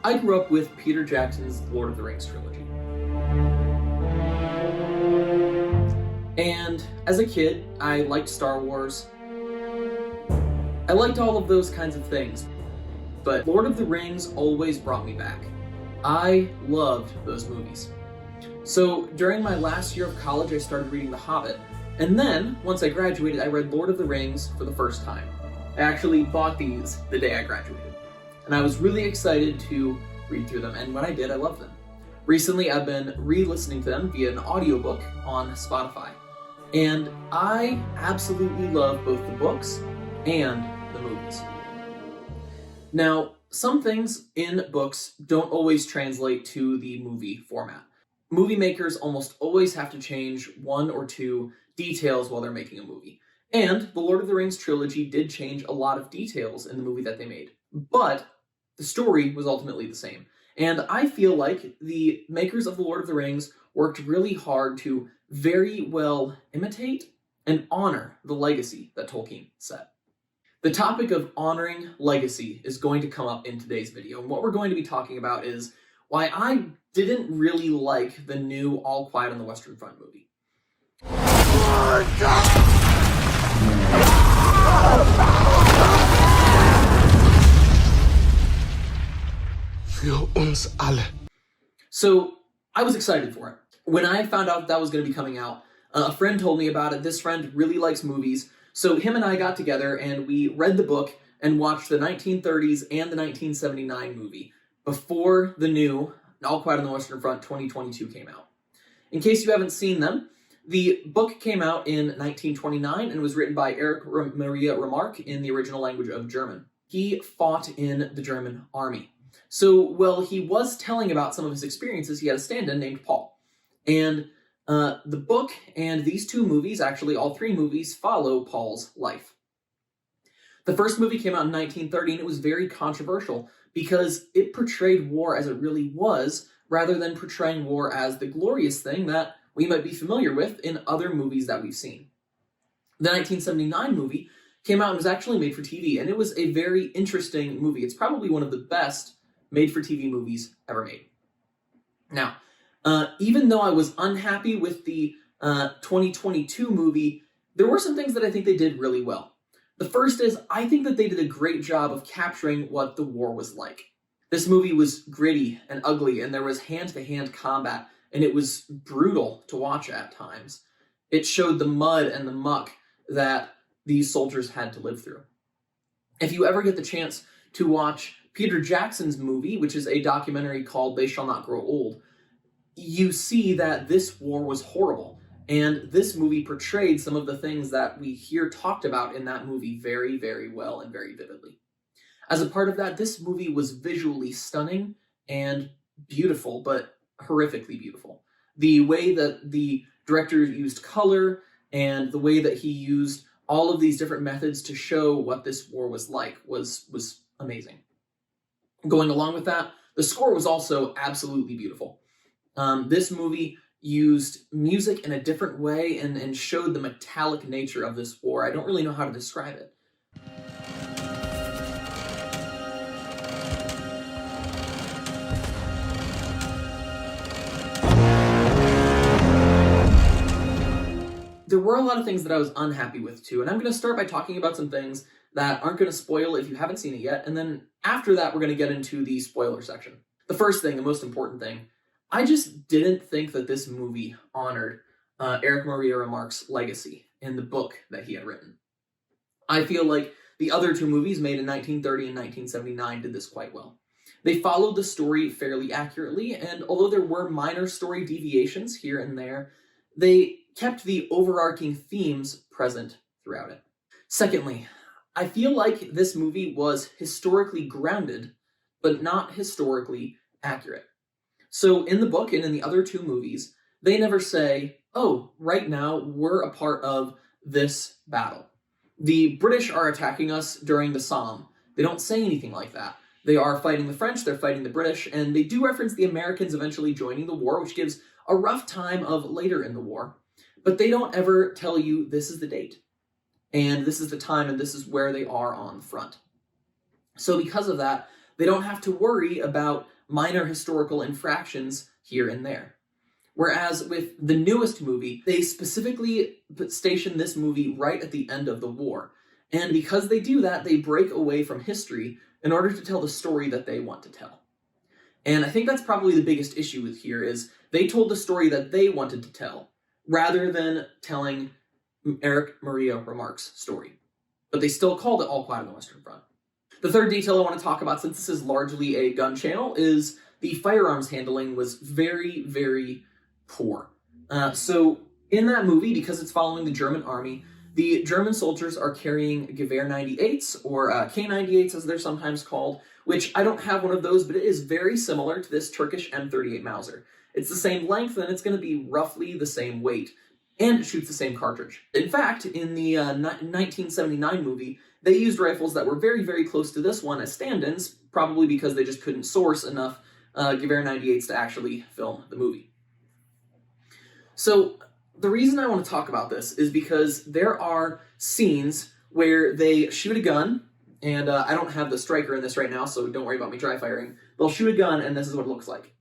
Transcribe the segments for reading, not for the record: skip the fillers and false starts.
I grew up with Peter Jackson's Lord of the Rings trilogy. And as a kid, I liked Star Wars. I liked all of those kinds of things. But Lord of the Rings always brought me back. I loved those movies. So during my last year of college, I started reading The Hobbit. And then, once I graduated, I read Lord of the Rings for the first time. I actually bought these the day I graduated. And I was really excited to read through them, and when I did, I loved them. Recently, I've been re-listening to them via an audiobook on Spotify. And I absolutely love both the books and the movies. Now, some things in books don't always translate to the movie format. Movie makers almost always have to change one or two details while they're making a movie. And the Lord of the Rings trilogy did change a lot of details in the movie that they made. But the story was ultimately the same. And I feel like the makers of The Lord of the Rings worked really hard to very well imitate and honor the legacy that Tolkien set. The topic of honoring legacy is going to come up in today's video, and what we're going to be talking about is why I didn't really like the new All Quiet on the Western Front movie. Für uns alle. So I was excited for it. When I found out that was going to be coming out, a friend told me about it. This friend really likes movies, so him and I got together and we read the book and watched the 1930s and the 1979 movie before the new All Quiet on the Western Front 2022 came out. In case you haven't seen them, the book came out in 1929 and was written by Erich Maria Remarque in the original language of German. He fought in the German army. So while he was telling about some of his experiences, he had a stand-in named Paul. And the book and these two movies, actually all three movies, follow Paul's life. The first movie came out in 1930 and it was very controversial because it portrayed war as it really was, rather than portraying war as the glorious thing that we might be familiar with in other movies that we've seen. The 1979 movie came out and was actually made for TV, and it was a very interesting movie. It's probably one of the best made-for-TV movies ever made. Now, even though I was unhappy with the 2022 movie, there were some things that I think they did really well. The first is, I think that they did a great job of capturing what the war was like. This movie was gritty and ugly, and there was hand-to-hand combat, and it was brutal to watch at times. It showed the mud and the muck that these soldiers had to live through. If you ever get the chance to watch Peter Jackson's movie, which is a documentary called They Shall Not Grow Old, you see that this war was horrible. And this movie portrayed some of the things that we hear talked about in that movie very, very well and very vividly. As a part of that, this movie was visually stunning and beautiful, but horrifically beautiful. The way that the director used color and the way that he used all of these different methods to show what this war was like was amazing. Going along with that, the score was also absolutely beautiful. This movie used music in a different way and showed the metallic nature of this war. I don't really know how to describe it. There were a lot of things that I was unhappy with too, and I'm going to start by talking about some things that aren't going to spoil if you haven't seen it yet, and then after that we're going to get into the spoiler section. The first thing, the most important thing, I just didn't think that this movie honored Erich Maria Remarque's legacy in the book that he had written. I feel like the other two movies made in 1930 and 1979 did this quite well. They followed the story fairly accurately, and although there were minor story deviations here and there, they kept the overarching themes present throughout it. Secondly, I feel like this movie was historically grounded, but not historically accurate. So in the book and in the other two movies, they never say, oh, right now we're a part of this battle. The British are attacking us during the Somme. They don't say anything like that. They are fighting the French, they're fighting the British, and they do reference the Americans eventually joining the war, which gives a rough time of later in the war. But they don't ever tell you this is the date, and this is the time, and this is where they are on the front. So because of that, they don't have to worry about minor historical infractions here and there. Whereas with the newest movie, they specifically station this movie right at the end of the war. And because they do that, they break away from history in order to tell the story that they want to tell. And I think that's probably the biggest issue with here is they told the story that they wanted to tell, rather than telling Erich Maria Remarque's story. But they still called it All Quiet on the Western Front. The third detail I want to talk about, since this is largely a gun channel, is the firearms handling was very, very poor. So in that movie, because it's following the German army, the German soldiers are carrying Gewehr 98s, or K98s as they're sometimes called, which I don't have one of those, but it is very similar to this Turkish M38 Mauser. It's the same length, and it's going to be roughly the same weight, and it shoots the same cartridge. In fact, in the 1979 movie, they used rifles that were very, very close to this one as stand-ins, probably because they just couldn't source enough Gewehr 98s to actually film the movie. So the reason I want to talk about this is because there are scenes where they shoot a gun, and I don't have the striker in this right now, so don't worry about me dry firing. They'll shoot a gun, and this is what it looks like.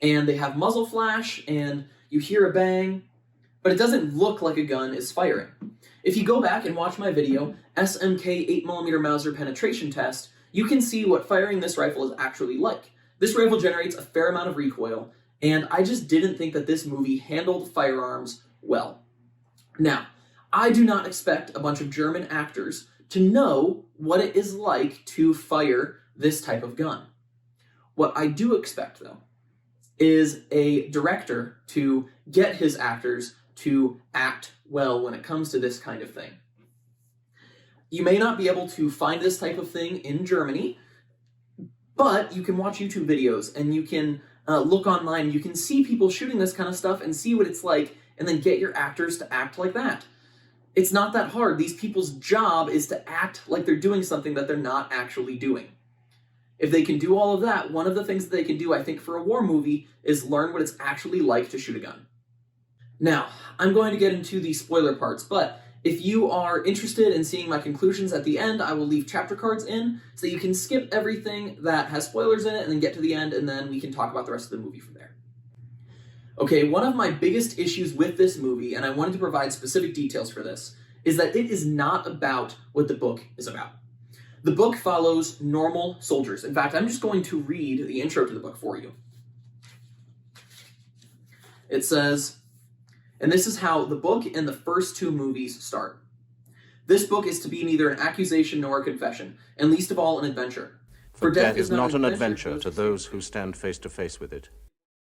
And they have muzzle flash, and you hear a bang, but it doesn't look like a gun is firing. If you go back and watch my video, SMK 8mm Mauser penetration test, you can see what firing this rifle is actually like. This rifle generates a fair amount of recoil, and I just didn't think that this movie handled firearms well. Now, I do not expect a bunch of German actors to know what it is like to fire this type of gun. What I do expect, though, is a director to get his actors to act well when it comes to this kind of thing. You may not be able to find this type of thing in Germany, but you can watch YouTube videos and you can look online. You can see people shooting this kind of stuff and see what it's like, and then get your actors to act like that. It's not that hard. These people's job is to act like they're doing something that they're not actually doing. If they can do all of that, one of the things that they can do, I think, for a war movie is learn what it's actually like to shoot a gun. Now, I'm going to get into the spoiler parts, but if you are interested in seeing my conclusions at the end, I will leave chapter cards in so that you can skip everything that has spoilers in it and then get to the end, and then we can talk about the rest of the movie from there. Okay, one of my biggest issues with this movie, and I wanted to provide specific details for this, is that it is not about what the book is about. The book follows normal soldiers. In fact, I'm just going to read the intro to the book for you. It says, and this is how the book and the first two movies start. This book is to be neither an accusation nor a confession, and least of all an adventure. For death is not an adventure to those who stand face to face with it.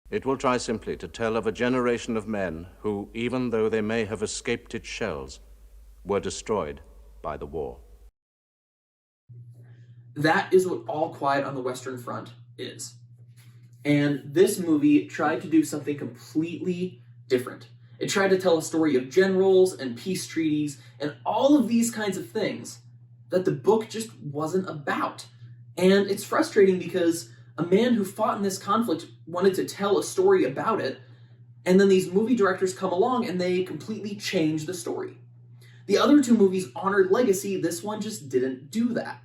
It will try simply to tell of a generation of men who, even though they may have escaped its shells, were destroyed by the war. That is what All Quiet on the Western Front is. And this movie tried to do something completely different. It tried to tell a story of generals and peace treaties and all of these kinds of things that the book just wasn't about. And it's frustrating because a man who fought in this conflict wanted to tell a story about it, and then these movie directors come along and they completely change the story. The other two movies honored legacy, this one just didn't do that.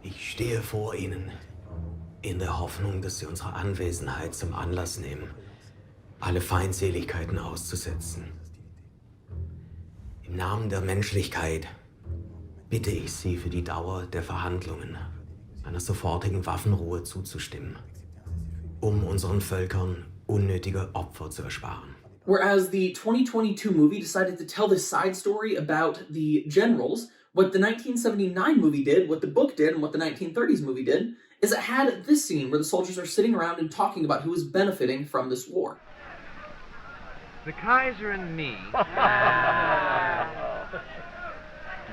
Ich stehe vor Ihnen, in der Hoffnung, dass Sie unsere Anwesenheit zum Anlass nehmen, alle Feindseligkeiten auszusetzen. Im Namen der Menschlichkeit bitte ich Sie für die Dauer der Verhandlungen einer sofortigen Waffenruhe zuzustimmen, unseren Völkern unnötige Opfer zu ersparen. Whereas the 2022 movie decided to tell this side story about the generals, what the 1979 movie did, what the book did, and what the 1930s movie did, is it had this scene where the soldiers are sitting around and talking about who was benefiting from this war. The Kaiser and me,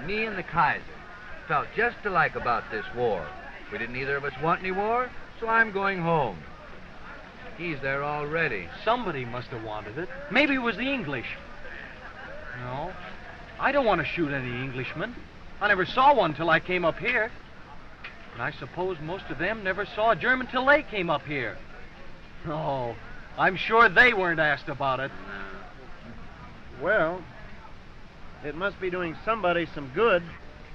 me and the Kaiser, felt just alike about this war. We didn't either of us want any war, so I'm going home. He's there already. Somebody must have wanted it. Maybe it was the English. No, I don't want to shoot any Englishmen. I never saw one till I came up here. And I suppose most of them never saw a German till they came up here. Oh, I'm sure they weren't asked about it. Well, it must be doing somebody some good.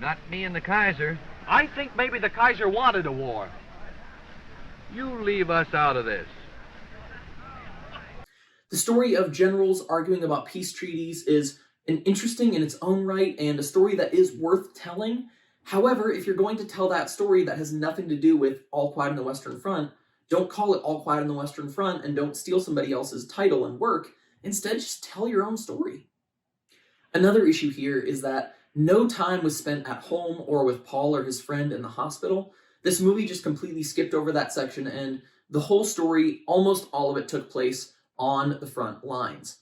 Not me and the Kaiser. I think maybe the Kaiser wanted a war. You leave us out of this. The story of generals arguing about peace treaties is an interesting in its own right and a story that is worth telling. However, if you're going to tell that story that has nothing to do with All Quiet on the Western Front, don't call it All Quiet on the Western Front and don't steal somebody else's title and work. Instead, just tell your own story. Another issue here is that no time was spent at home or with Paul or his friend in the hospital. This movie just completely skipped over that section, and the whole story, almost all of it, took place on the front lines.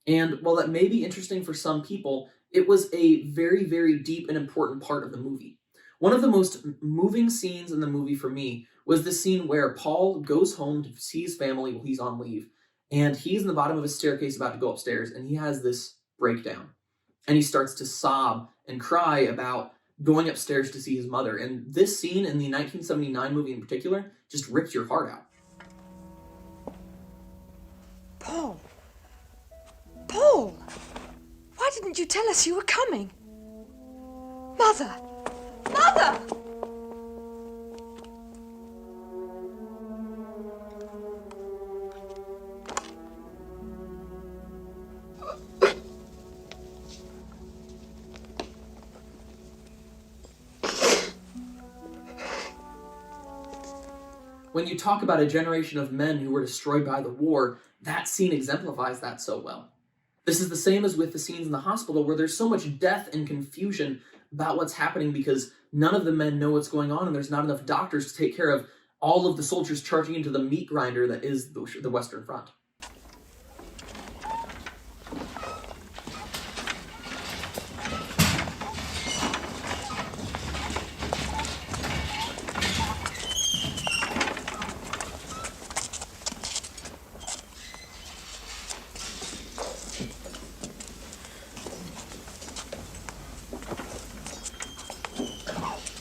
And while that may be interesting for some people, it was a very, very deep and important part of the movie. One of the most moving scenes in the movie for me was the scene where Paul goes home to see his family while he's on leave, and he's in the bottom of a staircase about to go upstairs, and he has this breakdown. And he starts to sob and cry about going upstairs to see his mother. And this scene in the 1979 movie in particular just rips your heart out. Paul! Paul! Why didn't you tell us you were coming? Mother! Mother! When you talk about a generation of men who were destroyed by the war, that scene exemplifies that so well. This is the same as with the scenes in the hospital where there's so much death and confusion about what's happening because none of the men know what's going on and there's not enough doctors to take care of all of the soldiers charging into the meat grinder that is the Western Front.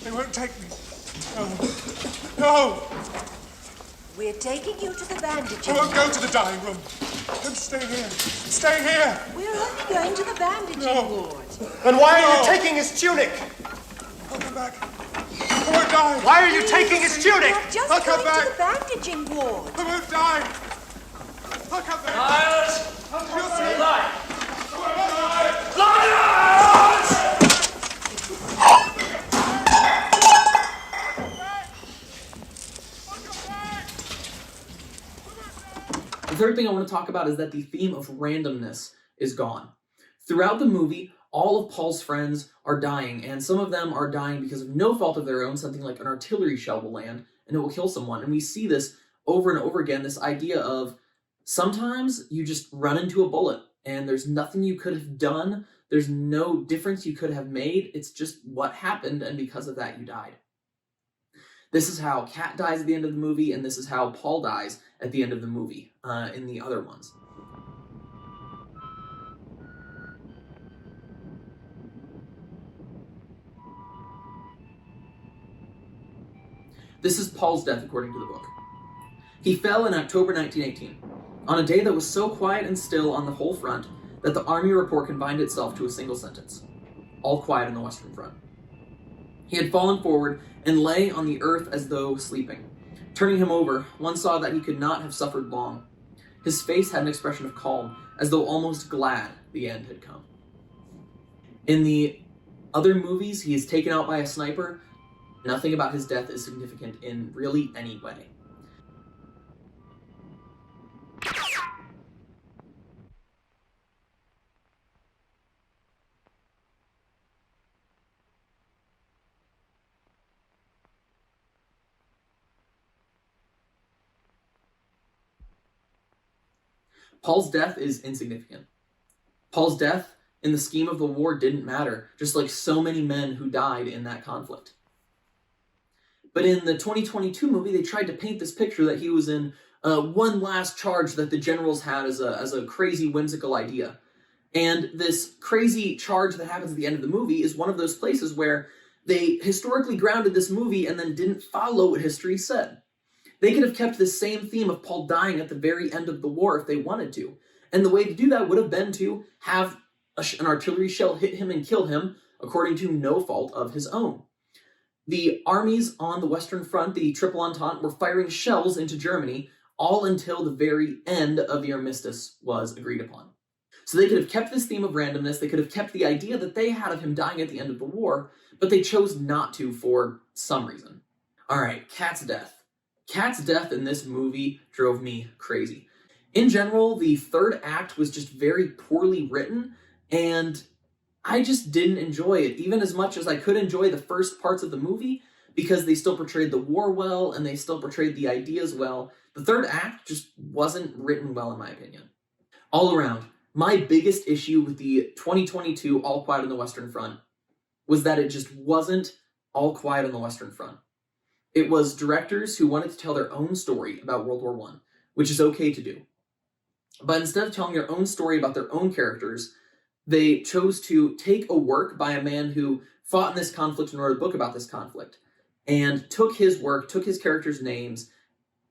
They won't take me. No. No! We're taking you to the bandaging I won't go to the dying room. Then stay here. Stay here! We're only going to the bandaging No. ward. Then why are you No. taking his tunic? I'll come back. I won't die. Why are you taking his tunic? We're just I'll come going to back. the bandaging ward. I won't die. I'll come back. Liars! You'll see. Liars! I won't die. Liars! The third thing I want to talk about is that the theme of randomness is gone. Throughout the movie, all of Paul's friends are dying, and some of them are dying because of no fault of their own. Something like an artillery shell will land, and it will kill someone. And we see this over and over again, this idea of sometimes you just run into a bullet, and there's nothing you could have done. There's no difference you could have made. It's just what happened, and because of that, you died. This is how Kat dies at the end of the movie, and this is how Paul dies at the end of the movie in the other ones. This is Paul's death according to the book. He fell in October 1918, on a day that was so quiet and still on the whole front that the Army report confined itself to a single sentence: all quiet on the Western Front. He had fallen forward and lay on the earth as though sleeping. Turning him over, one saw that he could not have suffered long. His face had an expression of calm, as though almost glad the end had come. In the other movies, he is taken out by a sniper. Nothing about his death is significant in really any way. Paul's death is insignificant. Paul's death, in the scheme of the war, didn't matter, just like so many men who died in that conflict. But in the 2022 movie, they tried to paint this picture that he was in one last charge that the generals had as a crazy, whimsical idea. And this crazy charge that happens at the end of the movie is one of those places where they historically grounded this movie and then didn't follow what history said. They could have kept this same theme of Paul dying at the very end of the war if they wanted to. And the way to do that would have been to have an artillery shell hit him and kill him, according to no fault of his own. The armies on the Western Front, the Triple Entente, were firing shells into Germany all until the very end of the armistice was agreed upon. So they could have kept this theme of randomness, they could have kept the idea that they had of him dying at the end of the war, but they chose not to for some reason. All right, Kat's death. Kat's death in this movie drove me crazy. In general, the third act was just very poorly written, and I just didn't enjoy it, even as much as I could enjoy the first parts of the movie, because they still portrayed the war well, and they still portrayed the ideas well. The third act just wasn't written well, in my opinion. All around, my biggest issue with the 2022 All Quiet on the Western Front was that it just wasn't All Quiet on the Western Front. It was directors who wanted to tell their own story about World War I, which is okay to do. But instead of telling their own story about their own characters, they chose to take a work by a man who fought in this conflict and wrote a book about this conflict, and took his work, took his characters' names,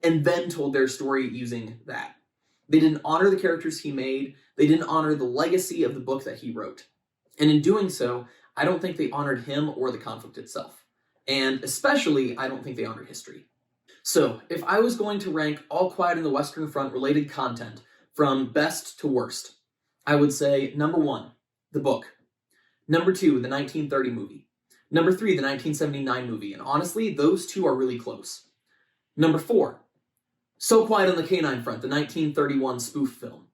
and then told their story using that. They didn't honor the characters he made, they didn't honor the legacy of the book that he wrote. And in doing so, I don't think they honored him or the conflict itself. And especially, I don't think they honored history. So, if I was going to rank All Quiet on the Western Front related content from best to worst, I would say number 1, the book. Number 2, the 1930 movie. Number 3, the 1979 movie. And honestly, those two are really close. Number 4, So Quiet on the Canine Front, the 1931 spoof film.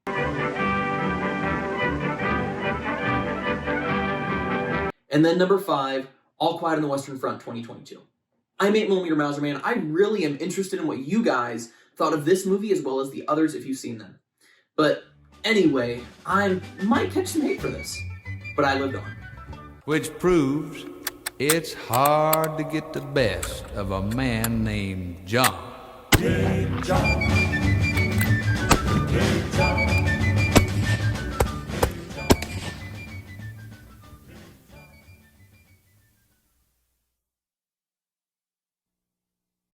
And then number 5, All Quiet on the Western Front 2022. I'm 8mm Mauser Man. I really am interested in what you guys thought of this movie as well as the others if you've seen them. But anyway, I might catch some hate for this, but I lived on. Which proves it's hard to get the best of a man named John. John.